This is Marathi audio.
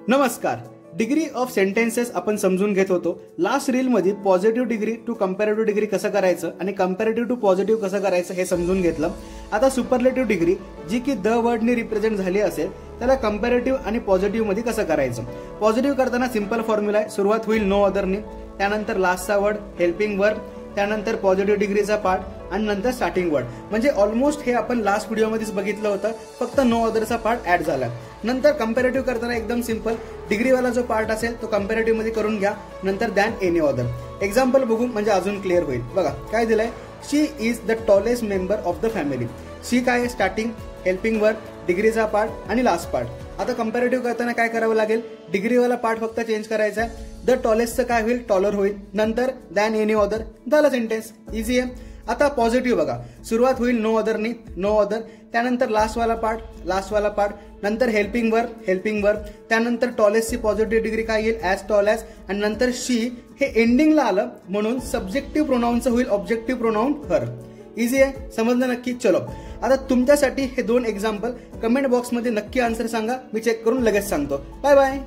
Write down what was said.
नमस्कार. डिग्री ऑफ सेंटेन्सेस आपण समजून घेत होतो. लास्ट रील मध्ये positive degree to comparative degree कसं करायचं आणि कंपॅरेटिव्ह टू पॉझिटिव्ह कसं करायचं हे समजून घेतलं. आता सुपरलेटिव्ह डिग्री जी की द वर्डनी रिप्रेझेंट झाली असेल त्याला कंपॅरेटिव्ह आणि पॉझिटिव्ह मध्ये कसं करायचं. पॉझिटिव्ह करताना सिंपल फॉर्म्युला आहे. सुरुवात होईल नो अदरनी, त्यानंतर लास्टचा वर्ड हेल्पिंग वर्ब, त्यानंतर पॉझिटिव्ह डिग्रीचा पार्ट आणि नंतर स्टार्टिंग वर्ड. म्हणजे ऑलमोस्ट हे आपण लास्ट व्हिडिओमध्येच बघितलं होतं, फक्त नो अदरचा पार्ट ऍड झाला. नंतर कंपॅरेटिव्ह करताना एकदम सिंपल, डिग्रीवाला जो पार्ट असेल तो कंपॅरेटिव्ह मध्ये करून घ्या, नंतर दॅन एनी अदर. एक्झाम्पल बघू म्हणजे अजून क्लिअर होईल. बघा काय दिलंय, she is the tallest member of the family. She काय आहे, स्टार्टिंग, हेल्पिंग वर्ब, डिग्रीचा पार्ट आणि लास्ट पार्ट. आता कंपॅरेटिव्ह करताना काय करावं लागेल, डिग्रीवाला पार्ट फक्त चेंज करायचा आहे. द टॉलेस्टचं काय होईल, टॉलर होईल, नंतर दॅन एनी अदर, झालं सेंटेन्स. इझी आहे. आता पॉझिटिव्ह बघा, सुरुवात होईल नो अदरनी, नो अदर, त्यानंतर लास्टवाला पार्ट, नंतर हेल्पिंग वर्ब, त्यानंतर टॉलेस्टची पॉझिटिव्ह डिग्री काय येईल, ॲज टॉल ॲज, आणि नंतर शी हे एंडिंगला आलं म्हणून सब्जेक्टिव्ह प्रोनाऊनचं होईल ऑब्जेक्टिव्ह प्रोनाऊन हर. इझी आहे, समजलं नक्की. चलो आता तुमच्यासाठी हे 2 एक्झाम्पल कमेंट बॉक्समध्ये नक्की आन्सर सांगा, मी चेक करून लगेच सांगतो. Bye bye.